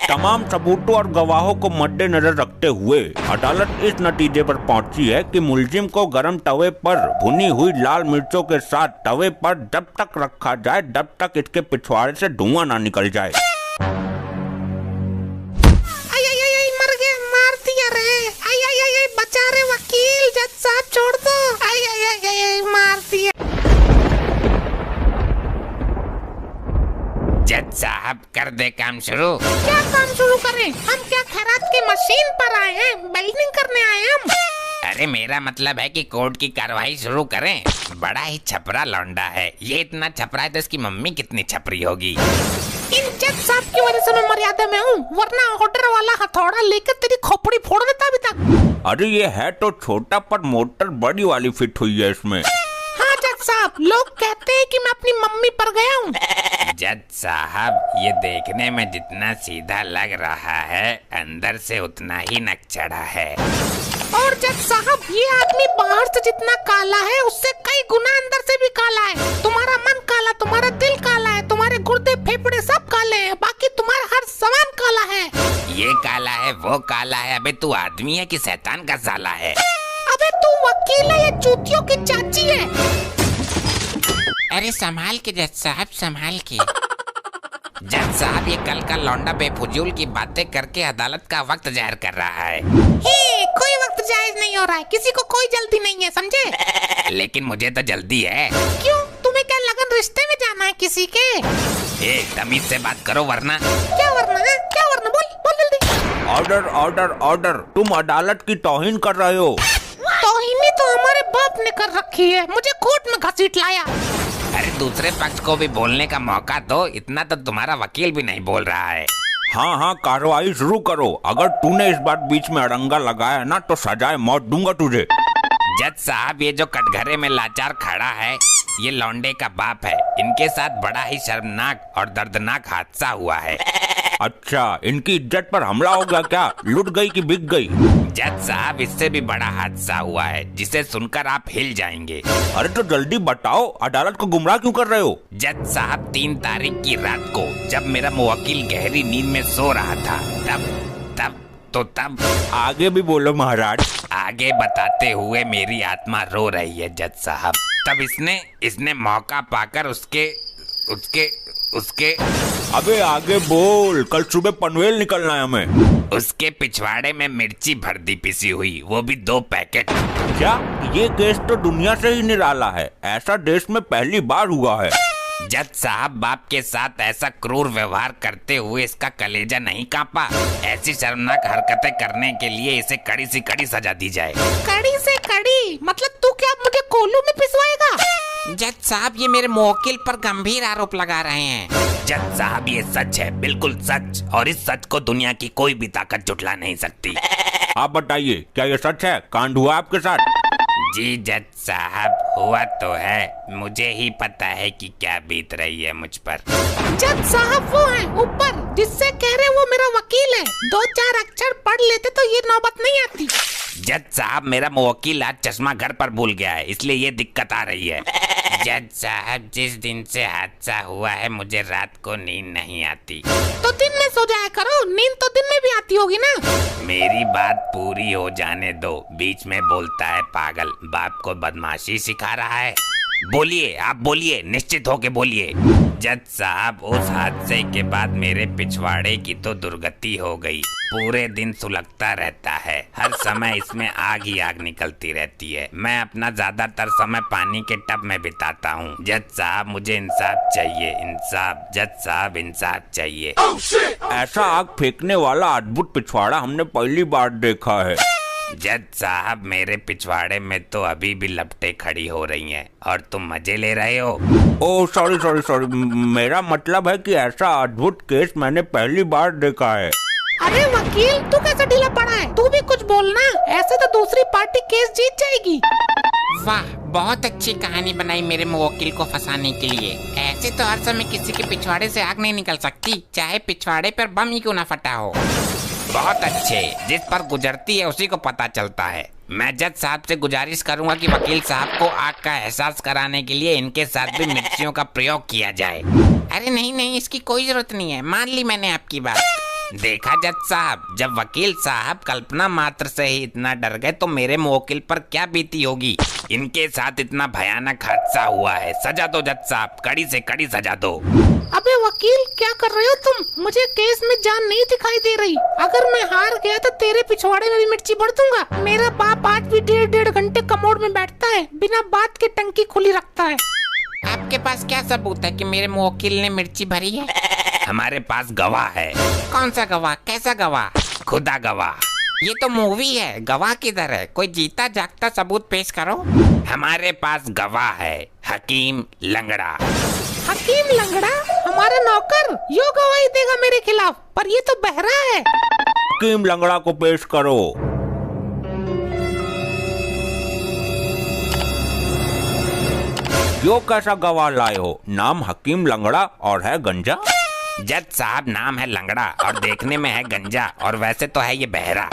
तमाम सबूतों और गवाहों को मद्देनजर रखते हुए अदालत इस नतीजे पर पहुंची है कि मुलजिम को गरम तवे पर भुनी हुई लाल मिर्चों के साथ तवे पर जब तक रखा जाए जब तक इसके पिछवाड़े से धुआं ना निकल जाए। मर गया, मार दिया रे। बचा रे वकील, जज साहब छोड़ दो। मार दिया। जज साहब कर दे काम शुरू। क्या काम शुरू करें? हम क्या खैरात की मशीन पर आए हैं? वेल्डिंग करने आए हैं हम। अरे मेरा मतलब है कि कोर्ट की कार्रवाई शुरू करें। बड़ा ही छपरा लौंडा है ये, इतना छपरा है तो इसकी मम्मी कितनी छपरी होगी। इन जज साहब की वजह से मैं मर्यादा में हूँ, वरना ऑर्डर वाला हथौड़ा लेकर तेरी खोपड़ी फोड़ देता अभी तक। अरे ये है तो छोटा पर मोटर बड़ी वाली फिट हुई है इसमें। हाँ जज साहब, लोग कहते हैं कि मैं अपनी मम्मी पर गया हूँ। जज साहब ये देखने में जितना सीधा लग रहा है अंदर से उतना ही नकचढ़ा है। और जज साहब ये आदमी बाहर से जितना काला है उससे कई गुना अंदर से भी काला है। तुम्हारा मन काला, तुम्हारा दिल काला है, तुम्हारे गुर्दे फेफड़े सब काले हैं, बाकी तुम्हारा हर सामान काला है। ये काला है वो काला है। अबे तू आदमी है कि शैतान का साला है? अबे तू वकील है या चूतियों की चाची है? अरे संभाल के जज साहब, संभाल के। जज साहब ये कल का लौंडा बेफजूल की बातें करके अदालत का वक्त जाहिर कर रहा है। कोई वक्त जायज नहीं हो रहा है, किसी को कोई जल्दी नहीं है, समझे? लेकिन मुझे तो जल्दी है। क्यों, तुम्हें क्या लगन रिश्ते में जाना है किसी के? तमीज से बात करो वरना। क्या वरना है? क्या वरना? बोल जल्दी। ऑर्डर ऑर्डर ऑर्डर, तुम अदालत की तौहीन कर रहे हो। तौहीन तो हमारे बाप ने कर रखी है, मुझे कोर्ट में घसीट लाया। अरे दूसरे पक्ष को भी बोलने का मौका दो, इतना तो तुम्हारा वकील भी नहीं बोल रहा है। हाँ कार्रवाई शुरू करो। अगर तूने इस बार बीच में अड़ंगा लगाया ना तो सजाए मौत दूंगा तुझे। जज साहब ये जो कटघरे में लाचार खड़ा है ये लौंडे का बाप है। इनके साथ बड़ा ही शर्मनाक और दर्दनाक हादसा हुआ है। अच्छा, इनकी इज्जत पर हमला हो गया क्या? लुट गई कि बिक गई? जज साहब इससे भी बड़ा हादसा हुआ है जिसे सुनकर आप हिल जाएंगे। अरे तो जल्दी बताओ, अदालत को गुमराह क्यों कर रहे हो? जज साहब 3 तारीख की रात को जब मेरा मुवक्किल गहरी नींद में सो रहा था तब आगे भी बोलो महाराज। आगे बताते हुए मेरी आत्मा रो रही है जज साहब। तब इसने मौका पाकर उसके अबे आगे बोल, कल सुबह पनवेल निकलना है हमें। उसके पिछवाड़े में मिर्ची भर दी पिसी हुई, वो भी 2 पैकेट। क्या ये केस तो दुनिया से ही निराला है, ऐसा देश में पहली बार हुआ है। जज साहब बाप के साथ ऐसा क्रूर व्यवहार करते हुए इसका कलेजा नहीं कांपा। ऐसी शर्मनाक हरकतें करने के लिए इसे कड़ी से कड़ी सजा दी जाए। कड़ी से कड़ी मतलब तू क्या मुझे कोल्हू में पिसवाएगा? जज साहब ये मेरे मुवक्किल पर गंभीर आरोप लगा रहे हैं। जज साहब ये सच है, बिल्कुल सच, और इस सच को दुनिया की कोई भी ताकत झुठला नहीं सकती। आप बताइए, क्या ये सच है? कांड हुआ आपके साथ? जी जज साहब हुआ तो है, मुझे ही पता है कि क्या बीत रही है मुझ पर। जज साहब वो है ऊपर जिससे कह रहे वो मेरा वकील है, 2-4 अक्षर पढ़ लेते तो ये नौबत नहीं आती। जज साहब मेरा मुवक्किल आज चश्मा घर पर भूल गया है, इसलिए ये दिक्कत आ रही है। जज साहब जिस दिन से हादसा हुआ है मुझे रात को नींद नहीं आती। तो दिन में सो जाया करो, नींद तो दिन में भी आती होगी ना। मेरी बात पूरी हो जाने दो, बीच में बोलता है पागल। बाप को बदमाशी सिखा रहा है। बोलिए, आप बोलिए, निश्चित होके बोलिए। जज साहब उस हादसे के बाद मेरे पिछवाड़े की तो दुर्गति हो गई। पूरे दिन सुलगता रहता है, हर समय इसमें आग ही आग निकलती रहती है। मैं अपना ज्यादातर समय पानी के टब में बिताता हूँ। जज साहब मुझे इंसाफ चाहिए, इंसाफ। जज साहब इंसाफ चाहिए। ऐसा आग फेंकने वाला अद्भुत पिछवाड़ा हमने पहली बार देखा है। जज साहब मेरे पिछवाड़े में तो अभी भी लपटें खड़ी हो रही हैं और तुम मजे ले रहे हो। ओह सॉरी, मेरा मतलब है कि ऐसा अद्भुत केस मैंने पहली बार देखा है। अरे वकील तू कैसे ढीला पड़ा है? तू भी कुछ बोलना, ऐसे तो दूसरी पार्टी केस जीत जाएगी। वाह, बहुत अच्छी कहानी बनाई मेरे मुवक्किल को फंसाने के लिए। ऐसे तो हर समय किसी के पिछवाड़े से आग नहीं निकल सकती, चाहे पिछवाड़े पर बम ही क्यों ना फटा हो। बहुत अच्छे, जिस पर गुजरती है उसी को पता चलता है। मैं जज साहब से गुजारिश करूंगा कि वकील साहब को आग का एहसास कराने के लिए इनके साथ भी मिर्चियों का प्रयोग किया जाए। अरे नहीं, इसकी कोई जरूरत नहीं है, मान ली मैंने आपकी बात। देखा जज साहब, जब वकील साहब कल्पना मात्र से ही इतना डर गए तो मेरे मुवक्किल पर क्या बीती होगी। इनके साथ इतना भयानक हादसा हुआ है। सजा दो जज साहब, कड़ी से कड़ी सजा दो। अबे वकील क्या कर रहे हो तुम? मुझे केस में जान नहीं दिखाई दे रही। अगर मैं हार गया तो तेरे पिछवाड़े में भी मिर्ची भर दूंगा। मेरा बाप आज भी 1.5 घंटे कमोड में बैठता है, बिना बात के टंकी खुली रखता है। आपके पास क्या सबूत है कि मेरे मुवक्किल ने मिर्ची भरी है? हमारे पास गवाह है। कौन सा गवाह? कैसा गवाह? खुदा गवाह। ये तो मूवी है, गवाह किधर है? कोई जीता जागता सबूत पेश करो। हमारे पास गवाह है, हकीम लंगड़ा। हकीम लंगड़ा हमारा नौकर यो गवाही देगा मेरे खिलाफ, पर ये तो बहरा है। हकीम लंगड़ा को पेश करो। यो कैसा गवाह लाए हो? नाम हकीम लंगड़ा और है गंजा। जज साहब नाम है लंगड़ा और देखने में है गंजा, और वैसे तो है ये बहरा।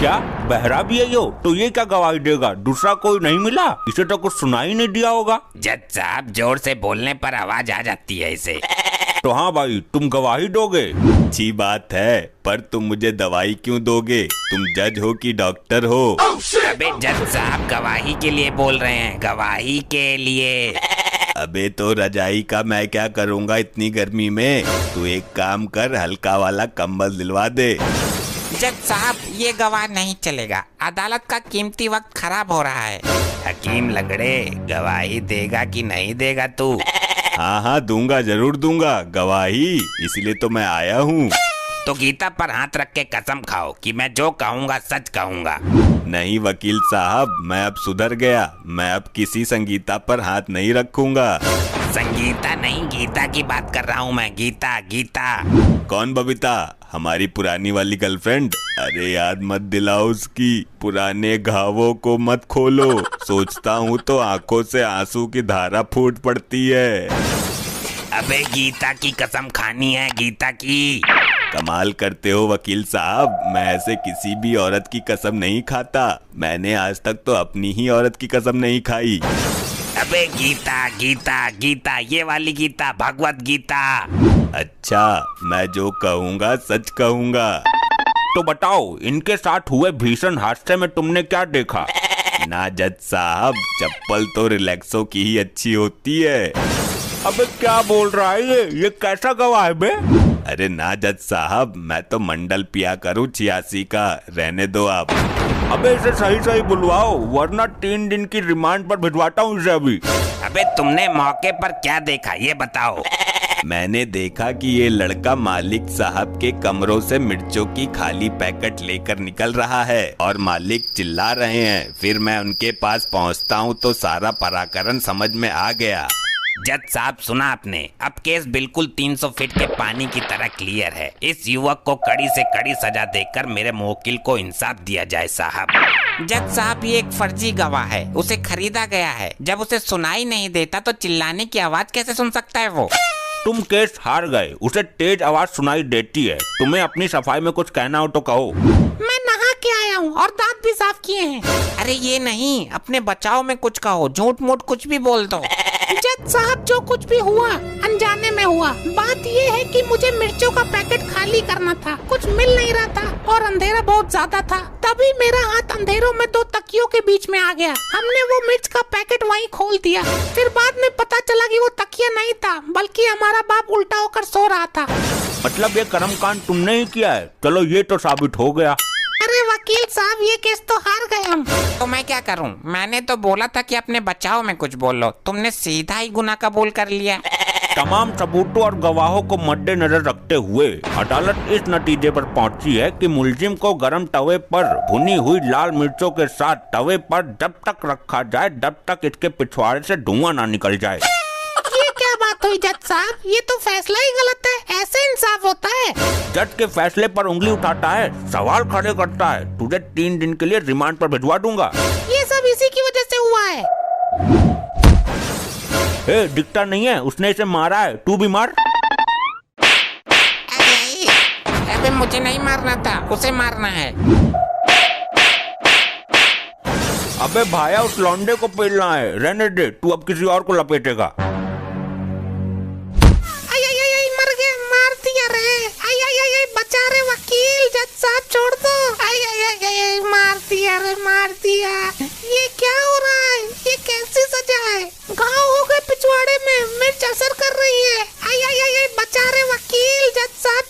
क्या बहरा भी है यो? तो ये क्या गवाही देगा? दूसरा कोई नहीं मिला? इसे तो कुछ सुनाई नहीं दिया होगा। जज साहब जोर से बोलने पर आवाज आ जाती है इसे। तो हाँ भाई, तुम गवाही दोगे? अच्छी बात है, पर तुम मुझे दवाई क्यों दोगे? तुम जज हो कि डॉक्टर हो? अबे जज साहब गवाही के लिए बोल रहे हैं, गवाही के लिए। अबे तो रजाई का मैं क्या करूँगा इतनी गर्मी में? तू एक काम कर, हल्का वाला कंबल दिलवा दे। जज साहब ये गवाह नहीं चलेगा, अदालत का कीमती वक्त खराब हो रहा है। हकीम लंगड़े गवाही देगा कि नहीं देगा तू? हाँ हाँ दूंगा, जरूर दूंगा गवाही, इसलिए तो मैं आया हूँ। तो गीता पर हाथ रख के कसम खाओ कि मैं जो कहूँगा सच कहूँगा। नहीं वकील साहब, मैं अब सुधर गया। मैं अब किसी संगीता पर हाथ नहीं रखूंगा। संगीता नहीं, गीता की बात कर रहा हूँ मैं। गीता गीता। कौन बबीता? हमारी पुरानी वाली गर्लफ्रेंड? अरे याद मत दिलाओ उसकी, पुराने घावों को मत खोलो। सोचता हूँ तो आंखों से आंसू की धारा फूट पड़ती है। अबे गीता की कसम खानी है, गीता की। कमाल करते हो वकील साहब, मैं ऐसे किसी भी औरत की कसम नहीं खाता। मैंने आज तक तो अपनी ही औरत की कसम नहीं खाई। अबे गीता गीता गीता, ये वाली गीता, भगवत गीता। अच्छा, मैं जो कहूँगा सच कहूँगा। तो बताओ, इनके साथ हुए भीषण हादसे में तुमने क्या देखा? ना जज साहब, चप्पल तो रिलैक्सो की ही अच्छी होती है। अबे क्या बोल रहा है ये कैसा गवाह है बे? अरे ना जज साहब, मैं तो मंडल पिया करूँ 86 का, रहने दो आप। अबे इसे सही सही बुलवाओ, वरना 3 दिन की रिमांड पर भिजवाता हूँ इसे अभी। अबे तुमने मौके पर क्या देखा ये बताओ। मैंने देखा कि ये लड़का मालिक साहब के कमरों से मिर्चों की खाली पैकेट लेकर निकल रहा है और मालिक चिल्ला रहे हैं। फिर मैं उनके पास पहुंचता हूं तो सारा पराक्रम समझ में आ गया। जज साहब सुना आपने, अब केस बिल्कुल 300 फीट के पानी की तरह क्लियर है। इस युवक को कड़ी से कड़ी सजा देकर मेरे मुवक्किल को इंसाफ दिया जाए साहब। जज साहब ये एक फर्जी गवाह है, उसे खरीदा गया है। जब उसे सुनाई नहीं देता तो चिल्लाने की आवाज कैसे सुन सकता है वो? तुम केस हार गए, उसे तेज आवाज सुनाई देती है। तुम्हें अपनी सफाई में कुछ कहना हो तो कहो। मैं नहा के आया हूँ और दांत भी साफ किए हैं। अरे ये नहीं, अपने बचाव में कुछ कहो, झूठ मूठ कुछ भी बोल दो। जज साहब जो कुछ भी हुआ अनजाने में हुआ। बात ये है कि मुझे मिर्चों का पैकेट खाली करना था, कुछ मिल नहीं रहा था और अंधेरा बहुत ज्यादा था। तभी मेरा हाथ अंधेरों में 2 तकियों के बीच में आ गया। हमने वो मिर्च का पैकेट वहीं खोल दिया। फिर बाद में पता चला कि वो तकिया नहीं था, बल्कि हमारा बाप उल्टा होकर सो रहा था। मतलब ये कर्मकांड तुमने ही किया है? चलो ये तो साबित हो गया। अरे वकील साहब ये केस तो हार गए हम। तो मैं क्या करूं? मैंने तो बोला था कि अपने बचाव में कुछ बोलो, तुमने सीधा ही गुनाह कबूल कर लिया। तमाम सबूतों और गवाहों को मद्देनजर रखते हुए अदालत इस नतीजे पर पहुंची है कि मुलजिम को गरम तवे पर भुनी हुई लाल मिर्चों के साथ तवे पर जब तक रखा जाए तब तक इसके पिछवाड़े से धुआं ना निकल जाए। ये क्या बात हुई जज साहब? ये तो फैसला ही गलत है। ऐसे इंसाफ होता है? जज के फैसले पर उंगली उठाता है, सवाल खड़े करता है। तुझे 3 दिन के लिए रिमांड पर भिजवा दूंगा। ये सब इसी की वजह से हुआ है। दिखता नहीं है, उसने इसे मारा है, तू भी मार। अबे मुझे नहीं मारना था, उसे मारना है। अबे भाया उस लौंडे को पेलना है, रहने दे, तू अब किसी और को लपेटेगा। मर गया, मार दिया रे। बचा रे दिया रे, मार दिया।